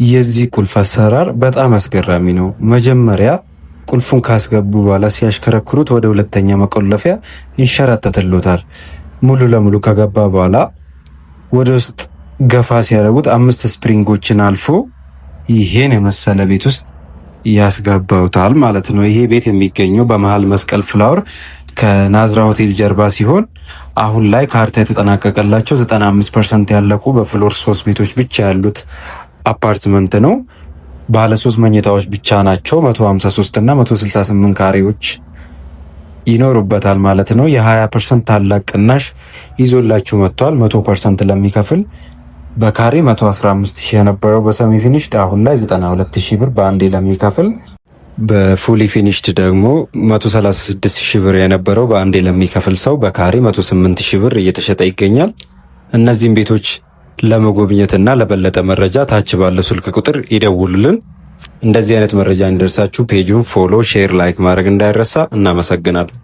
የዚህ ቁልፍ አሰራር በጣም አስገራሚ ነው። መጀመሪያ ቁልፉን ካስገቡ በኋላ ሲያሽከረክሩት ወደ ሁለተኛ መቆለፊያ ይንሸራተትሎታል። ሙሉ ለሙሉ ከገባ በኋላ ወደ ውስጥ ገፋ ሲያደርጉት 5 ስፕሪንጎችን አልፎ ይሄን የመሰለ ቤት ውስጥ ያስገባውታል ማለት ነው። ይሄ ቤት የሚገኘው በመሃል መስቀል ፍላወር ከናዝራ ሆቴል ጀርባ ሲሆን አሁን ላይ ካርታ የተጠናቀቀላቸው 95% ያለቁ በፍሎር 3 ቤቶች ብቻ ያሉት አፓርትመንት ነው። ባለ 3 መኝታዎች ብቻ ናቸው። 153 እና 168 ካሬዎች ይኖሩበታል ማለት ነው። የ20% ታላቅ ቅናሽ ይዞላችሁ መጥቷል። 100% ለሚከፍል በካሬ 115,000 የነበረው በሰሚ ፊኒሽድ አሁን ላይ 92,000 ብር በአንዴ ለሚከፍል፣ በፉሊ ፊኒሽድ ደግሞ 136,000 ብር የነበረው በአንዴ ለሚከፍል ሰው በካሬ 108,000 ብር እየተሸጠ ይገኛል። እነዚህም ቤቶች ለመጎብኘትና ለበለጠ መረጃ ታች ባለው ስልክ ቁጥር ይደውሉልን። እንደዚህ አይነት መረጃ እንዲደርሳችሁ ፔጁን ፎሎ፣ ሼር፣ ላይክ ማድረግ እንዳይረሳ። እናመሰግናለን።